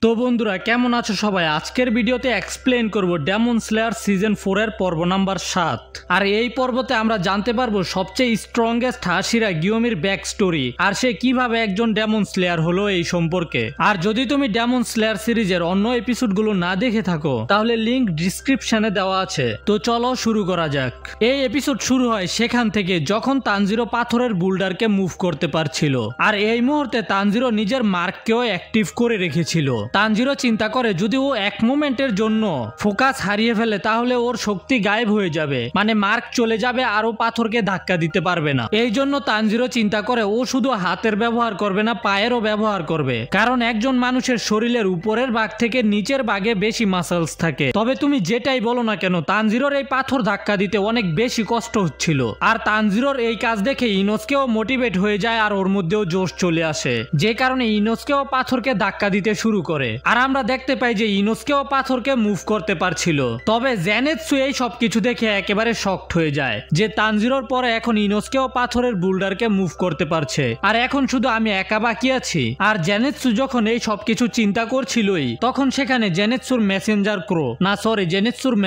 তো বন্ধুরা কেমন আছো সবাই। আজকের ভিডিওতে এক্সপ্লেন করব ডেমন স্লেয়ার সিজন 4 এর পর্ব নাম্বার 7। আর এই পর্বতে আমরা জানতে পারবো সবচেয়ে স্ট্রংগেস্ট হাসিরা গিওমির ব্যাক স্টোরি আর সে কিভাবে একজন ডেমন স্লেয়ার হলো এই সম্পর্কে। আর যদি তুমি ডেমন স্লেয়ার সিরিজের অন্য এপিসোডগুলো না দেখে থাকো তাহলে লিংক ডেসক্রিপশনে দেওয়া আছে। তো চলো শুরু করা যাক। এই এপিসোড শুরু হয় সেখান থেকে যখন তানজিরো পাথরের বুলডারকে মুভ করতে পারছিল আর এই মুহূর্তে তানজিরো নিজের মার্ককেও অ্যাক্টিভ করে রেখেছিল। তানজিরো চিন্তা করে যদি ও এক মোমেন্টের জন্য ফোকাস হারিয়ে ফেলে তাহলে ওর শক্তি গায়েব হয়ে যাবে, মানে মার্ক চলে যাবে আর ও পাথরকে ধাক্কা দিতে পারবে না। এই জন্য তানজিরো চিন্তা করে ও শুধু হাতের ব্যবহার করবে না, পায়েরও ব্যবহার করবে, কারণ একজন মানুষের শরীরের উপরের ভাগ থেকে নিচের ভাগে বেশি মাসেলস থাকে। তবে তুমি যেটাই বলো না কেন তানজিরোর এই পাথর ধাক্কা দিতে অনেক বেশি কষ্ট হচ্ছিল। আর তানজিরোর এই কাজ দেখে ইনোসকেও মোটিভেট হয়ে যায় আর ওর মধ্যেও জোশ চলে আসে, যে কারণে ইনোসকেও পাথরকে ধাক্কা দিতে শুরু করে। আর আমরা দেখতে পাই যে ইনোসকেও পাথরকে মুভ করতে পারছিল। তবে জেনেৎসু এই সবকিছু দেখে একেবারে শকড হয়ে যায় যে তানজিরোর পরে এখন ইনোসকেও পাথরের বুলডারকে মুভ করতে পারছে আর এখন শুধু আমি একা বাকি আছি। আর জেনেৎসু যখন এই সবকিছু চিন্তা করছিলই তখন সেখানে জেনেৎসুর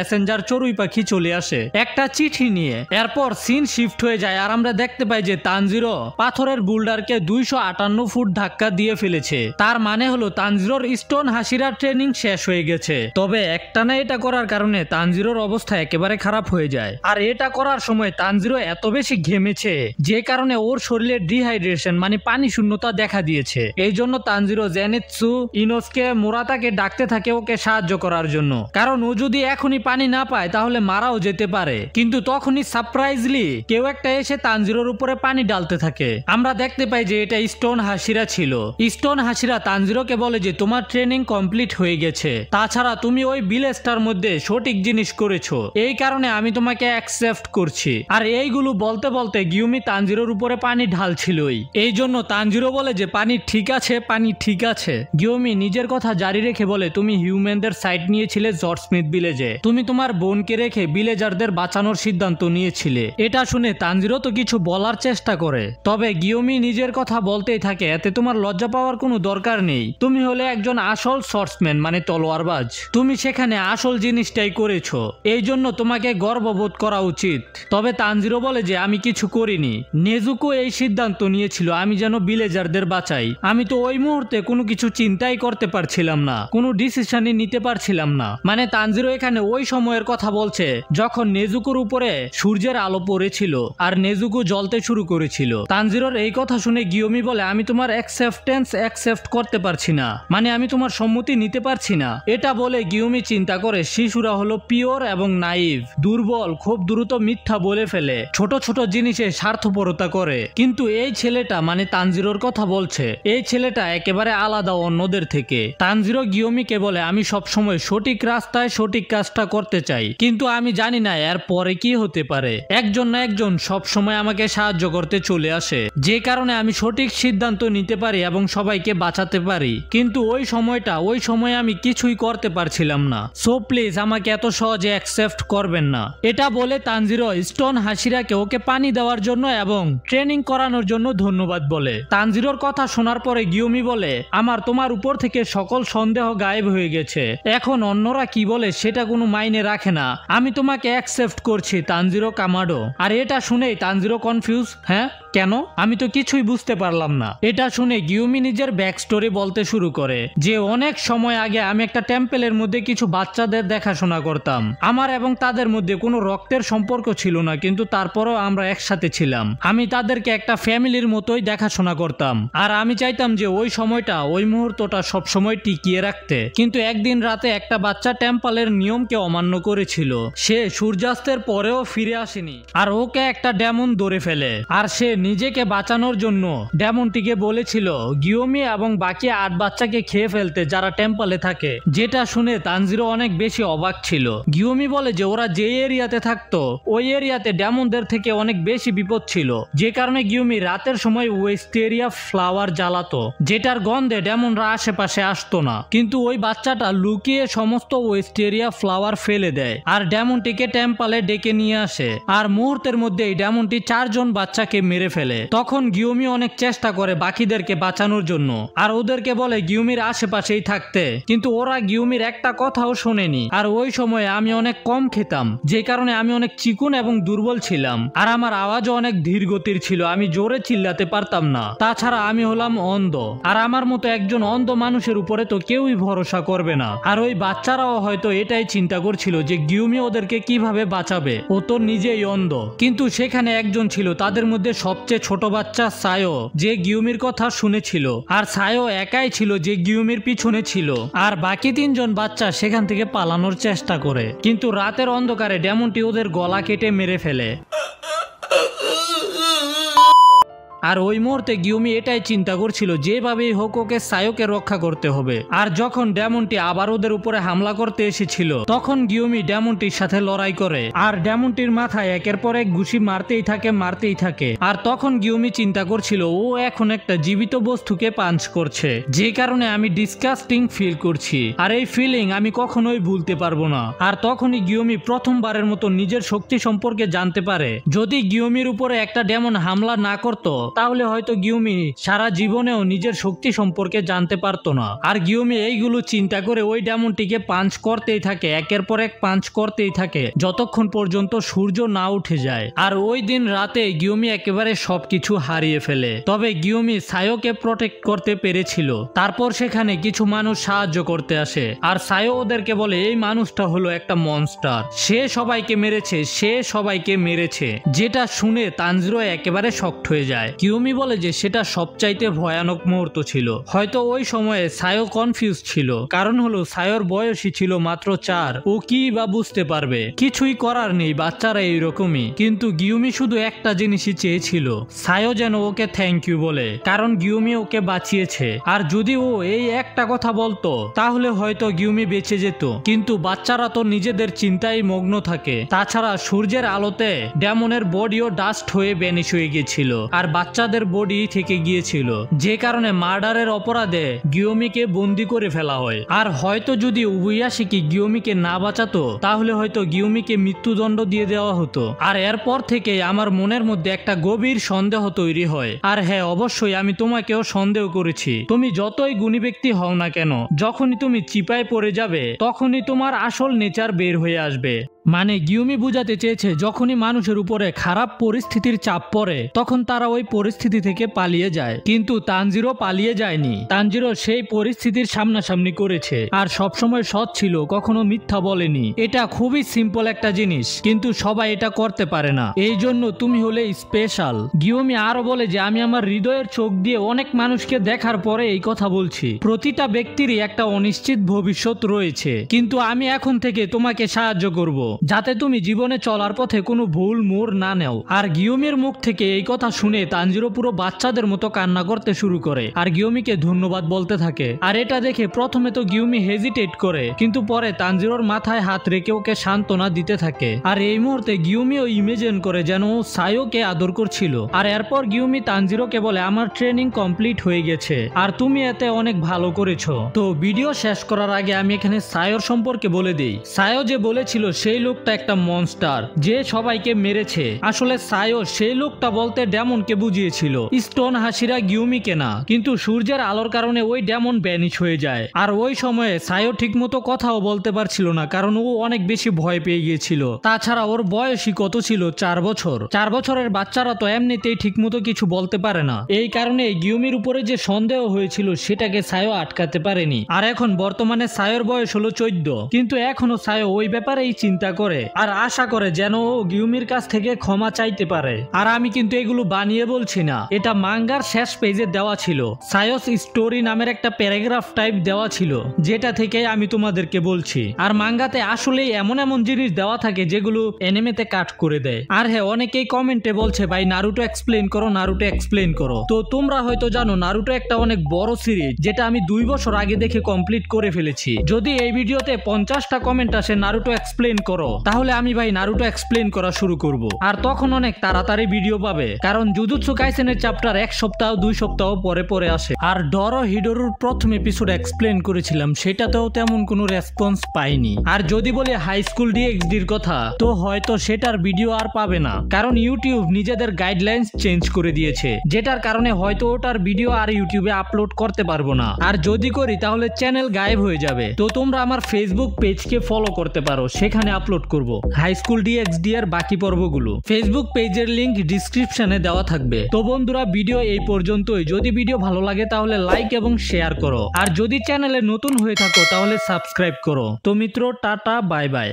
মেসেঞ্জার চড়ুই পাখি চলে আসে একটা চিঠি নিয়ে। এরপর সিন শিফট হয়ে যায় আর আমরা দেখতে পাই যে তানজিরো পাথরের বুলডারকে 258 ফুট ধাক্কা দিয়ে ফেলেছে। তার মানে হলো তানজিরোর স্টোন হাসিরার ট্রেনিং শেষ হয়ে গেছে। তবে একটানা এটা করার কারণে তানজিরোর অবস্থা একেবারে খারাপ হয়ে যায়। আর এটা করার সময় তানজিরো এত বেশি ঘেমেছে যে কারণে ওর শরীরে ডিহাইড্রেশন মানে পানি শূন্যতা দেখা দিয়েছে। এই জন্য তানজিরো জেনেৎসু ইনোসকে মুরাতাকে ডাকতে থাকে ওকে সাহায্য করার জন্য, কারণ ও যদি এখনই পানি না পায় তাহলে মারাও যেতে পারে। কিন্তু তখনই সারপ্রাইজলি কেউ একটা এসে তানজিরোর উপরে পানি ডালতে থাকে। আমরা দেখতে পাই যে এটা স্টোন হাসিরা ছিল। স্টোন হাসিরা তানজিরোকে বলে যে তোমার ট্রেনিং কমপ্লিট হয়ে গেছে, তাছাড়া তুমি ওই ভিলেজটার মধ্যে সঠিক জিনিস করেছো, এই কারণে আমি তোমাকে অ্যাকসেপ্ট করছি। আর এইগুলো বলতে বলতে গিওমি তানজিরোর উপরে পানি ঢালছিলই। এই জন্য তানজিরো বলে যে পানি ঠিক আছে, পানি ঠিক আছে। গিওমি নিজের কথা জারি রেখে বলে তুমি হিউম্যানদের সাইড নিয়েছিলে জর্জ স্মিথ ভিলেজে, তুমি তোমার বোনকে রেখে ভিলেজারদের বাঁচানোর সিদ্ধান্ত নিয়েছিলে। এটা শুনে তানজিরো তো কিছু বলার চেষ্টা করে, তবে গিওমি নিজের কথা বলতেই থাকে এতে তোমার লজ্জা পাওয়ার কোনো দরকার নেই, তুমি হলে একজন আসল সর্টসম্যান মানে তলোয়ারবাজ, তুমি সেখানে আসল জিনিসটাই করেছো, এই জন্য তোমাকে গর্ববোধ করা উচিত। তবে তানজিরো বলে যে আমি কিছু করিনি, নেজুকো এই সিদ্ধান্ত নিয়েছিল আমি যেন ভিলেজারদের বাঁচাই, আমি তো ওই মুহূর্তে কোনো কিছু চিন্তাই করতে পারছিলাম না, কোনো ডিসিশনই নিতে পারছিলাম না। মানে তানজিরো এখানে ওই সময়ের কথা বলছে যখন নেজুকোর উপরে সূর্যের আলো পড়েছিল আর নেজুকো জ্বলতে শুরু করেছিল। তানজিরোর এই কথা শুনে গিওমি বলে আমি তোমার অ্যাকসেপ্ট করতে পারছি না, মানে আমি তোমার সম্মতি নিতে পারছি না। এটা বলে গিওমি চিন্তা করে শিশুরা হলো পিওর এবং নাইভ, দুর্বল, খুব দ্রুত মিথ্যা বলে ফেলে, ছোট ছোট জিনিসে স্বার্থপরতা করে। কিন্তু এই ছেলেটা মানে তানজিরোর কথা বলছে, এই ছেলেটা একেবারে আলাদা অন্যদের থেকে। তানজিরো গিওমিকে বলে আমি সবসময় সঠিক রাস্তায় সঠিক কাজটা করতে চাই, কিন্তু আমি জানি না এর পরে কি হতে পারে, একজন না একজন সবসময় আমাকে সাহায্য করতে চলে আসে, যে কারণে আমি সঠিক সিদ্ধান্ত নিতে পারি এবং সবাইকে বাঁচাতে পারি। কিন্তু ওই সময়ে আমি কিছুই করতে পারছিলাম না, সো প্লিজ আমাকে এত সহজে অ্যাকসেপ্ট করবেন না। এটা বলে তানজিরো স্টোন হাসিরাকে ওকে পানি দেওয়ার জন্য এবং ট্রেনিং করানোর জন্য ধন্যবাদ বলে। তানজিরোর কথা শোনার পরে গিওমি বলে আমার তোমার উপর থেকে সকল সন্দেহ গায়েব হয়ে গেছে, এখন অন্যরা কি বলে সেটা কোনো মাইনে রাখে না, আমি তোমাকে অ্যাকসেপ্ট করছি তানজিরো কামাডো। আর এটা শুনেই তানজিরো কনফিউজ, হ্যাঁ কেন, আমি তো কিছুই বুঝতে পারলাম না। এটা শুনে গিওমি নিজের ব্যাক স্টোরি বলতে শুরু করে যে অনেক সময় আগে আমি একটা টেম্পলের মধ্যে কিছু বাচ্চাদের দেখাশোনা করতাম, আমার এবং তাদের মধ্যে কোনো রক্তের সম্পর্ক ছিল না, কিন্তু তারপরও আমরা একসাথে ছিলাম, আমি তাদেরকে একটা ফ্যামিলির মতোই দেখাশোনা করতাম। আর আমি চাইতাম যে ওই সময়টা ওই মুহূর্তটা সবসময় টিকিয়ে রাখতে। কিন্তু একদিন রাতে একটা বাচ্চা টেম্পলের নিয়মকে অমান্য করেছিল, সে সূর্যাস্তের পরেও ফিরে আসেনি আর ওকে একটা ডেমন ধরে ফেলে। আর সে নিজেকে বাঁচানোর জন্য ডেমনটিকে বলেছিল গিওমি এবং বাকি 8 বাচ্চাকে খেয়ে ফেলতে যারা টেম্পলে থাকে। যেটা শুনে তানজিরো অনেক বেশি অবাক ছিল। গিওমি বলে যে ওরা যে এরিয়াতে থাকতো ওই এরিয়াতে ডেমনদের থেকে অনেক বেশি বিপদ ছিল, যে কারণে গিওমি রাতের সময় ওয়েস্টেরিয়া ফ্লাওয়ার জ্বালাতো, যেটার গন্ধে ডেমনরা আশেপাশে আসতো না। কিন্তু ওই বাচ্চাটা লুকিয়ে সমস্ত ওয়েস্টেরিয়া ফ্লাওয়ার ফেলে দেয় আর ডেমনটিকে টেম্পলে ডেকে নিয়ে আসে। আর মুহূর্তের মধ্যেই ডেমনটি 4 জন বাচ্চাকে মেরে মেরে ফেলে। তখন গিউমি অনেক চেষ্টা করে বাকিদেরকে বাঁচানোর জন্য আর ওদেরকে বলে গিউমির আশেপাশেই থাকতে, কিন্তু ওরা গিউমির একটা কথাও শোনেনি। আর ওই সময়ে আমি অনেক কম খেতাম, যে কারণে আমি অনেক চিকুন এবং দুর্বল ছিলাম আর আমার আওয়াজও অনেক ধীর গতির ছিল, আমি জোরে চিল্লাতে পারতাম না। তাছাড়া আমি হলাম অন্ধ আর আমার মতো একজন অন্ধ মানুষের উপরে তো কেউই ভরসা করবে না। আর ওই বাচ্চারাও হয়তো এটাই চিন্তা করছিল যে গিউমি ওদেরকে কিভাবে বাঁচাবে, ও তো নিজেই অন্ধ। কিন্তু সেখানে একজন ছিল তাদের মধ্যে সবচেয়ে ছোট বাচ্চা সায়ো, যে গিউমির কথা শুনেছিল। আর সায়ো একাই ছিল যে গিউমির পিছনে ছিল, আর বাকি তিনজন বাচ্চা সেখান থেকে পালানোর চেষ্টা করে, কিন্তু রাতের অন্ধকারে ডেমনটি ওদের গলা কেটে মেরে ফেলে। আর ওই মুহূর্তে গিউমি এটাই চিন্তা করছিল যেভাবেই হোক ওকে সায়োকে রক্ষা করতে হবে। আর যখন ডেমনটি আবার ওদের উপরে হামলা করতে এসেছিল তখন গিউমি ডেমনটির সাথে লড়াই করে আর ডেমনটির মাথায় একের পর এক ঘুষি মারতেই থাকে। আর তখন গিউমি চিন্তা করছিল ও এখন একটা জীবিত বস্তুকে পাঞ্চ করছে, যে কারণে আমি ডিসকাস্টিং ফিল করছি আর এই ফিলিং আমি কখনোই ভুলতে পারবো না। আর তখনই গিউমি প্রথমবারের মতো নিজের শক্তি সম্পর্কে জানতে পারে। যদি গিউমির উপরে একটা ডেমন হামলা না করতো তাহলে হয়তো গিউমি সারা জীবনেও নিজের শক্তি সম্পর্কে জানতে পারতো না। আর গিউমি এইগুলো চিন্তা করে ওই ডেমনটিকে পাঞ্চ করতেই থাকে, একের পর এক পাঞ্চ করতেই থাকে যতক্ষণ পর্যন্ত সূর্য না উঠে যায়। আর ওই দিন রাতে গিউমি একেবারে সবকিছু হারিয়ে ফেলে, তবে গিউমি সায়োকে প্রটেক্ট করতে পেরেছিল। তারপর সেখানে কিছু মানুষ সাহায্য করতে আসে আর সায়ো ওদেরকে বলে এই মানুষটা হলো একটা মনস্টার, সে সবাইকে মেরেছে। যেটা শুনে তানজিরো একেবারে শকড হয়ে যায়। গিউমি বলে যে সেটা সবচাইতে ভয়ানক মুহূর্ত ছিল। হয়তো ওই সময়ে সায়ো কনফিউজ ছিল, কারণ হলো সায়োর বয়সই ছিল মাত্র 4, ও কি বা বুঝতে পারবে। কিছুই করার নেই, বাচ্চারা এইরকমই। কিন্তু গিউমি শুধু একটা জিনিসই চেয়েছিল, সায়ো যেন ওকে থ্যাংক ইউ বলে, কারণ গিউমি ওকে বাঁচিয়েছে। আর যদি ও এই একটা কথা বলতো তাহলে হয়তো গিউমি বেঁচে যেত। কিন্তু বাচ্চারা তো নিজেদের চিন্তায় মগ্ন থাকে। তাছাড়া সূর্যের আলোতে ডেমনের বডিও ডাস্ট হয়ে ভ্যানিশ হয়ে গিয়েছিল আর বাচ্চাদের বডি থেকে গিয়েছিল, যে কারণে মার্ডারের অপরাধে গিউমিকে বন্দি করে ফেলা হয়। আর হয়তো যদি উবুয়াশিকি গিউমিকে না বাঁচাতো তাহলে হয়তো গিউমিকে মৃত্যুদণ্ড দিয়ে দেওয়া হতো। আর এরপর থেকে আমার মনের মধ্যে একটা গভীর সন্দেহ তৈরি হয়। আর হ্যাঁ, অবশ্যই আমি তোমাকেও সন্দেহ করেছি। তুমি যতই গুণী ব্যক্তি হও না কেন, যখনই তুমি চিপায় পড়ে যাবে তখনই তোমার আসল নেচার বের হয়ে আসবে। মানে গিউমি বুঝাতে চেয়েছে যখনই মানুষের উপরে খারাপ পরিস্থিতির চাপ পড়ে তখন তারা ওই পরিস্থিতি থেকে পালিয়ে যায়, কিন্তু তানজিরো পালিয়ে যায়নি। তানজিরো সেই পরিস্থিতির সামনাসামনি করেছে আর সবসময় সৎ ছিল, কখনো মিথ্যা বলেনি। এটা খুবই সিম্পল একটা জিনিস, কিন্তু সবাই এটা করতে পারে না, এই জন্য তুমি হলে স্পেশাল। গিউমি আরো বলে যে আমি আমার হৃদয়ের চোখ দিয়ে অনেক মানুষকে দেখার পরে এই কথা বলছি। প্রতিটা ব্যক্তিরই একটা অনিশ্চিত ভবিষ্যৎ রয়েছে, কিন্তু আমি এখন থেকে তোমাকে সাহায্য করব যাতে তুমি জীবনে চলার পথে কোনো ভুল মোড় না নেও। আর গিউমির মুখ থেকে এই কথা শুনে তানজিরো পুরো বাচ্চাদের মতো কান্না করতে শুরু করে আর গিউমিকে ধন্যবাদ বলতে থাকে। আর এটা দেখে প্রথমে তো গিউমি হেজিটেট করে, কিন্তু পরে তানজিরোর মাথায় হাত রেখে ওকে সান্ত্বনা দিতে থাকে। আর এই মুহূর্তে গিউমিও ইমেজিন করে যেন ও সায়োকে আদর করছিল। আর এরপর গিউমি তানজিরোকে বলে আমার ট্রেনিং কমপ্লিট হয়ে গেছে আর তুমি এতে অনেক ভালো করেছো। তো ভিডিও শেষ করার আগে আমি এখানে সায়োর সম্পর্কে বলে দিই। সায়ো যে বলেছিল সেই লোকটা একটা মনস্টার যে সবাইকে মেরেছে, আসলে সায়ো সেই লোকটা বলতে ডেমনকে বুঝিয়েছিল, স্টোন হাসিরা গিউমিকে না। কিন্তু সূর্যের আলোর কারণে ওই ডেমন ভ্যানিশ হয়ে যায়। আর ওই সময়ে সায়ো ঠিক মতো কথাও বলতে পারছিল না, কারণ ও অনেক বেশি ভয় পেয়ে গিয়েছিল। তাছাড়া ওর বয়সই কত ছিল, 4 বছর। 4 বছরের বাচ্চারা তো এমনিতেই ঠিক মতো কিছু বলতে পারে না। এই কারণে গিউমির উপরে যে সন্দেহ হয়েছিল সেটাকে সায়ো আটকাতে পারেনি। আর এখন বর্তমানে সায়োর বয়স হলো 14, কিন্তু এখনো সায়ো ওই ব্যাপারেই চিন্তা করে আর আশা করে যেন ও গিউমির কাছ থেকে ক্ষমা চাইতে পারে। আর আমি কিন্তু এগুলো বানিয়ে বলছি না, এটা মাঙ্গার শেষ পেজে দেওয়া ছিল। সায়োস স্টোরি নামের একটা প্যারাগ্রাফ টাইপ দেওয়া ছিল, যেটা থেকে আমি তোমাদেরকে বলছি। আর মাঙ্গাতে আসলেই এমন এমন জিনিস দেওয়া থাকে যেগুলো অ্যানিমেতে কাট করে দেয়। আর হ্যাঁ, অনেকেই কমেন্টে বলছে ভাই নারুটো এক্সপ্লেইন করো, নারুটো এক্সপ্লেইন করো। তো তোমরা হয়তো জানো নারুটো একটা অনেক বড় সিরিজ, যেটা আমি 2 বছর আগে দেখে কমপ্লিট করে ফেলেছি। যদি এই ভিডিওতে 50টা কমেন্ট আসে নারুটো এক্সপ্লেইন করো করো তাহলে আমি ভাই নারুটো এক্সপ্লেন করা শুরু করব। আর তখন অনেক তাড়াতাড়ি ভিডিও পাবে, কারণ জুজুৎসু কাইসেনের চ্যাপ্টার 1 সপ্তাহ 2 সপ্তাহ পরে পরে আসে। আর ডরো হিডোরুর প্রথম এপিসোড এক্সপ্লেন করেছিলাম, সেটাতেও তেমন কোনো রেসপন্স পাইনি। আর যদি বলি হাই স্কুল ডিএক্সডির কথা, তো হয়তো সেটার ভিডিও আর পাবে না, কারণ ইউটিউব নিজেদের গাইডলাইন্স চেঞ্জ করে দিয়েছে, যেটার কারণে হয়তো ওটার ভিডিও আর ইউটিউবে আপলোড করতে পারবো না। আর যদি করি তাহলে চ্যানেল গায়েব হয়ে যাবে। তো তোমরা আমার ফেসবুক পেজকে ফলো করতে পারো, সেখানে আপলোড করব হাই স্কুল ডিএক্সডি এর বাকি পর্বগুলো। ফেসবুক পেজের লিংক ডিসক্রিপশনে দেওয়া থাকবে। তো বন্ধুরা, ভিডিও এই পর্যন্তই। যদি ভিডিও ভালো লাগে তাহলে লাইক এবং শেয়ার করো, আর যদি চ্যানেলে নতুন হয়ে থাকো তাহলে সাবস্ক্রাইব করো। তো মিত্র, টাটা, বাই বাই।